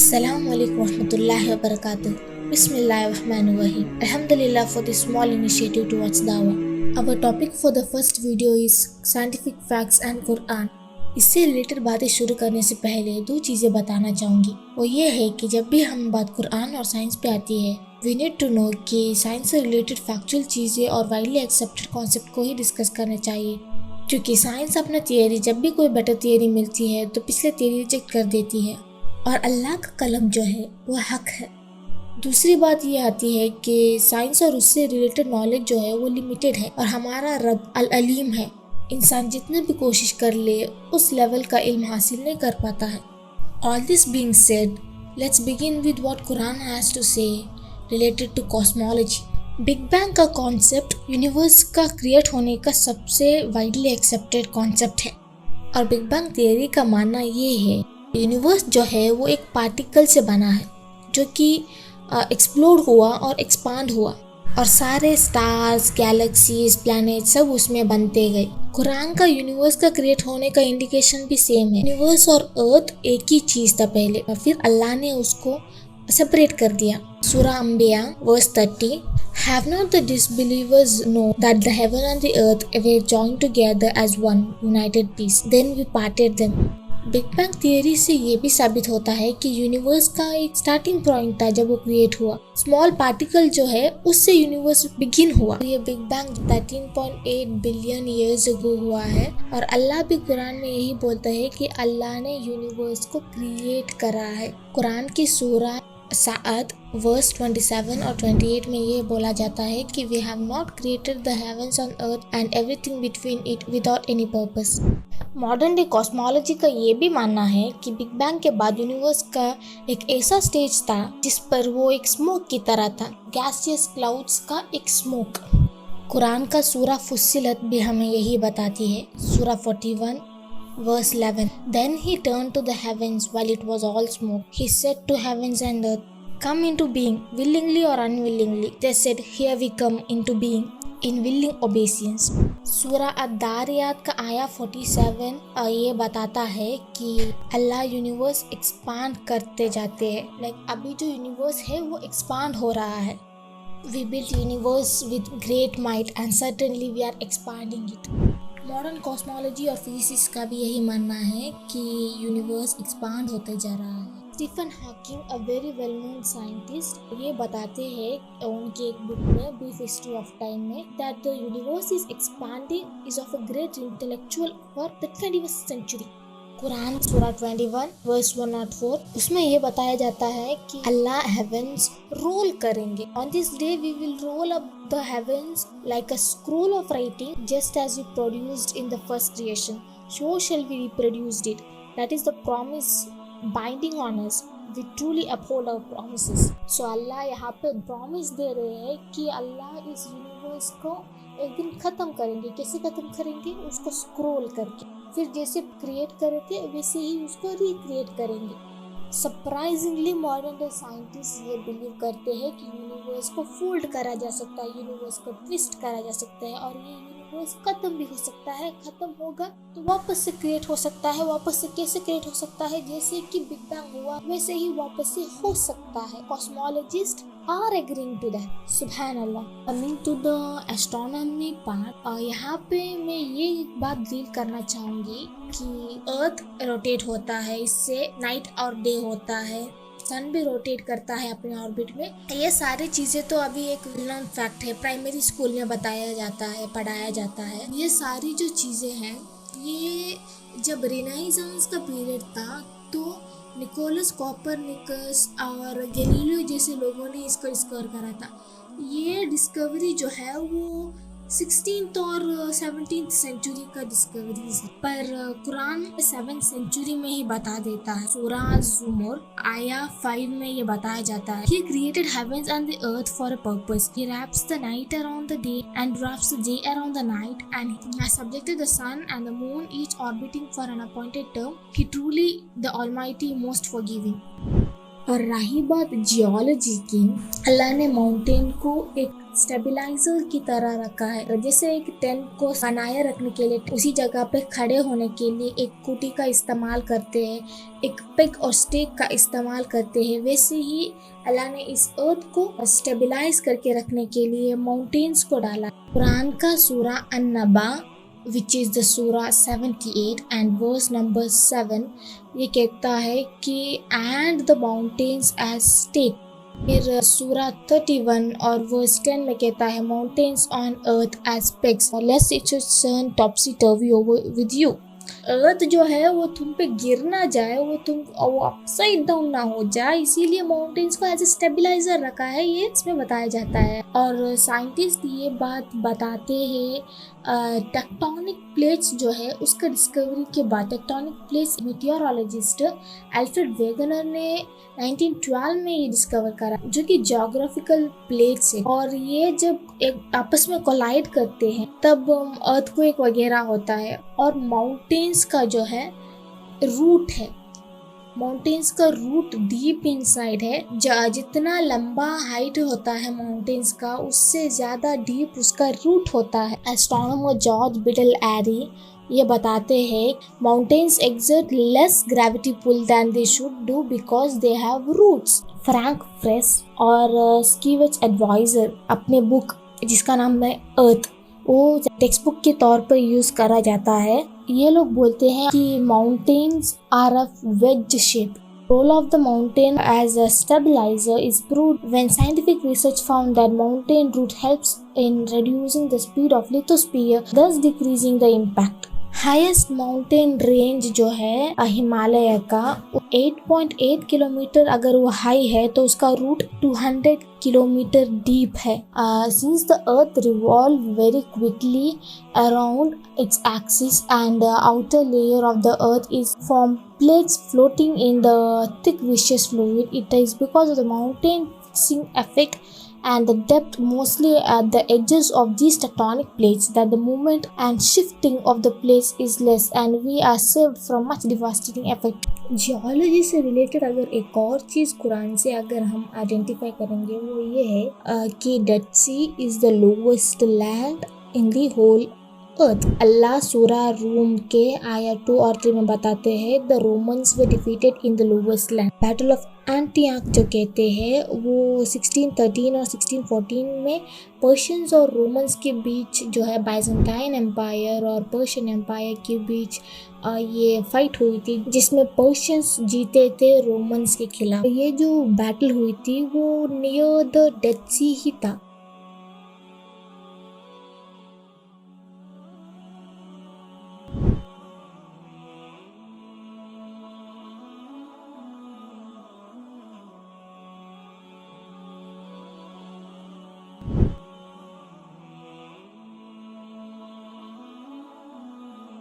Assalamu alaikum warahmatullahi wabarakatuh. Bismillahirrahmanirrahim. Alhamdulillah for this small initiative towards dawah. Our topic for the first video is scientific facts and Quran. इससे related बातें शुरू करने से पहले दो चीज़ें बताना चाहूँगी। वो ये है कि जब भी हम बात कुरान और साइंस पे आती है, वी नीड टू नो कि साइंस से रिलेटेड फैक्चुअल चीज़ें और वाइडली एक्सेप्टेड कॉन्सेप्ट को ही डिस्कस करना चाहिए, क्योंकि साइंस अपना थियरी जब भी कोई बेटर थियरी मिलती है तो पिछले थियरी रिजेक्ट कर देती है, और अल्लाह का कलम जो है वो हक है। दूसरी बात ये आती है कि साइंस और उससे रिलेटेड नॉलेज जो है वो लिमिटेड है, और हमारा रब अल अलीम है। इंसान जितने भी कोशिश कर ले उस लेवल का इल्म हासिल नहीं कर पाता है। All this being said, let's begin with what Quran has to say related to cosmology. Big bang का कॉन्सेप्ट यूनिवर्स का क्रिएट होने का सबसे वाइडली एक्सेप्टेड कॉन्सेप्ट है, और बिग बैंग थियरी का मानना ये है यूनिवर्स जो है वो एक पार्टिकल से बना है जो कि एक्सप्लोड हुआ और एक्सपांड हुआ, और सारे स्टार्स, गैलेक्सीज, प्लैनेट सब उसमें बनते गए। कुरान का यूनिवर्स का क्रिएट होने का इंडिकेशन भी सेम है। यूनिवर्स और अर्थ एक ही चीज था पहले, और फिर अल्लाह ने उसको सेपरेट कर दिया। सूरा अंबिया verse 30, Have not the disbelievers know that the heaven and the earth were joined together as one united piece? Then we parted them. Big bang theory से ये भी साबित होता है कि यूनिवर्स का एक स्टार्टिंग पॉइंट था जब वो क्रिएट हुआ। स्मॉल पार्टिकल जो है उससे यूनिवर्स बिगिन हुआ। ये big bang 13.8 billion years ago हुआ है, और अल्लाह भी कुरान में यही बोलता है कि अल्लाह ने यूनिवर्स को क्रिएट करा है। कुरान की सूरा साअद वर्स 27 और 28 में ये बोला जाता है कि we have not created the heavens on earth and everything between it without any purpose. Modern day cosmology का ये भी मानना है कि बिग बैंग के बाद यूनिवर्स का एक ऐसा स्टेज था जिस पर वो एक स्मोक की तरह था, गैसियस क्लाउड्स का एक स्मोक। कुरान का सूरा फुस्सिलत भी हमें यही बताती है। सूरा 41 Verse 11, Then he turned to the heavens while it was all smoke. He said to heavens and earth, Come into being, willingly or unwillingly. They said, Here we come into being, in willing obeisance. सूरा अद-दारियात का आया 47 ये बताता है कि अल्लाह universe expand करते जाते हैं। लाइक अभी जो यूनिवर्स है वो एक्सपांड हो रहा है। We built universe with great might and certainly we are expanding it. Modern cosmology और फिजिक्स का भी यही मानना है कि यूनिवर्स एक्सपांड होते जा रहा है। Stephen Hawking, a very well known scientist, ये बताते हैं उनकी एक बुक में ब्रीफ हिस्ट्री ऑफ टाइम में that the universe is expanding is of a great intellectual for the 21st century. Quran सूरा 21 वर्स 104, उसमें ये बताया जाता है कि अल्लाह हेवेंस रोल करेंगे। On this day we will roll up the heavens like a scroll of writing, just as we produced in the first creation, so shall we reproduced it. That is the promise binding on us, we truly uphold our promises. So Allah यहाँ पे promise दे रहे हैं कि अल्लाह इस universe को एक दिन खत्म करेंगे। कैसे खत्म करेंगे? उसको स्क्रोल करके, फिर जैसे क्रिएट करे थे वैसे ही उसको रिक्रिएट करेंगे। सरप्राइजिंगली मॉडर्न डे साइंटिस्ट ये बिलीव करते हैं कि यूनिवर्स को फोल्ड करा जा सकता है, यूनिवर्स को ट्विस्ट करा जा सकता है, और ये यूनिवर्स खत्म भी हो सकता है। खत्म होगा तो वापस से क्रिएट हो सकता है। वापस से कैसे क्रिएट हो सकता है? जैसे कि बिग बैंग हुआ वैसे ही वापस से हो सकता है। Cosmologist are agreeing to that. सुभान अल्लाह। Coming to the astronomy part, यहाँ पे मैं ये बात डील करना चाहूँगी कि अर्थ रोटेट होता है, इससे नाइट और डे होता है, सन भी रोटेट करता है अपने ऑर्बिट में। ये सारी चीज़ें तो अभी एक नॉन फैक्ट है, प्राइमरी स्कूल में बताया जाता है, पढ़ाया जाता है। ये सारी जो चीज़ें हैं ये जब रिनाइजेंस का पीरियड था तो निकोलस कॉपरनिकस और गैलीलियो जैसे लोगों ने इसको डिस्कवर करा था। ये डिस्कवरी जो है वो 16th और 17th सेंचुरी का डिस्कवरीज है, पर कुरान 7th सेंचुरी में ही बता देता है। सूरा ज़ुमर आया 5 में ये बताया जाता है, He created heavens and the earth for a purpose. He wraps the night around the day and wraps the day around the night, and He has subjected the sun and the moon, each orbiting for an appointed term. He truly the Almighty, most forgiving. और रही बात geology की, अल्लाह ने mountain को एक stabiliser की तरह रखा है। जैसे एक टेंट को बनाए रखने के लिए उसी जगह पे खड़े होने के लिए एक कुटी का इस्तेमाल करते हैं, एक पिक और स्टेक का इस्तेमाल करते हैं, वैसे ही अल्लाह ने इस अर्थ को स्टेबलाइज करके रखने के लिए माउंटेन्स को डाला। कुरान का सूरा अन-नबा which is the surah 78 and verse number 7 ये कहता है कि and the mountains as stake। फिर सूरा 31 और वर्स 10 में कहता है mountains on earth as pegs lest it should turn topsy turvy over with you। अर्थ जो है वो तुम पे गिर ना जाए, वो अपसाइड डाउन ना हो जाए, इसीलिए माउंटेन्स को एज ए स्टेबलाइजर रखा है, ये इसमें बताया जाता है। और साइंटिस्ट ये बात बताते हैं टेक्टोनिक प्लेट्स जो है उसका डिस्कवरी के बाद टेक्टोनिक प्लेट्स मीटियोरोलॉजिस्ट अल्फ्रेड वेगनर ने 1912 में ये डिस्कवर करा, जो कि ज्योग्राफिकल प्लेट्स है और ये जब एक आपस में कोलाइड करते हैं तब अर्थक्वेक वगैरह होता है। और माउंटेन्स का जो है रूट है, माउंटेन्स का रूट डीप इनसाइड है। जितना लंबा हाइट होता है माउंटेन्स का उससे ज़्यादा डीप उसका रूट होता है। एस्ट्रोनॉमर जॉर्ज बिटल एरी ये बताते हैं mountains exert less gravity pull than they should do because they have roots. Frank Press और स्कीविच एडवाइजर अपने बुक जिसका नाम है अर्थ वो टेक्स्ट बुक के तौर पर यूज करा जाता है। ये लोग बोलते हैं कि mountains are of wedge shape. Role of the mountain as a stabilizer is proved when scientific research found that mountain root helps in reducing the speed of lithosphere, thus decreasing the impact। Highest mountain range जो है हिमालय का 8.8 kilometre अगर वो high है तो उसका root 200 kilometre deep है। Since the earth revolve very quickly around its axis and the outer layer of the earth is form plates floating in the thick viscous fluid, it is because of the mountain fixing effect and the depth mostly at the edges of these tectonic plates that the movement and shifting of the plates is less and we are saved from much devastating effect। Geology से related अगर एक और चीज़ कुरान से अगर हम identify करेंगे वो ये है कि dead sea is the lowest land in the whole earth. Allah सूरा रूम के आयत 2 और 3 में बताते हैं the Romans they defeated in the lowest land. Battle of Antioch जो कहते हैं वो 1613 और 1614 में पर्शियंस और रोमन्स के बीच जो है बाइजेंटाइन एम्पायर और पर्शियन एम्पायर के बीच ये फाइट हुई थी जिसमें पर्शियंस जीते थे रोमन्स के खिलाफ। ये जो बैटल हुई थी वो नियर द डेड सी ही था।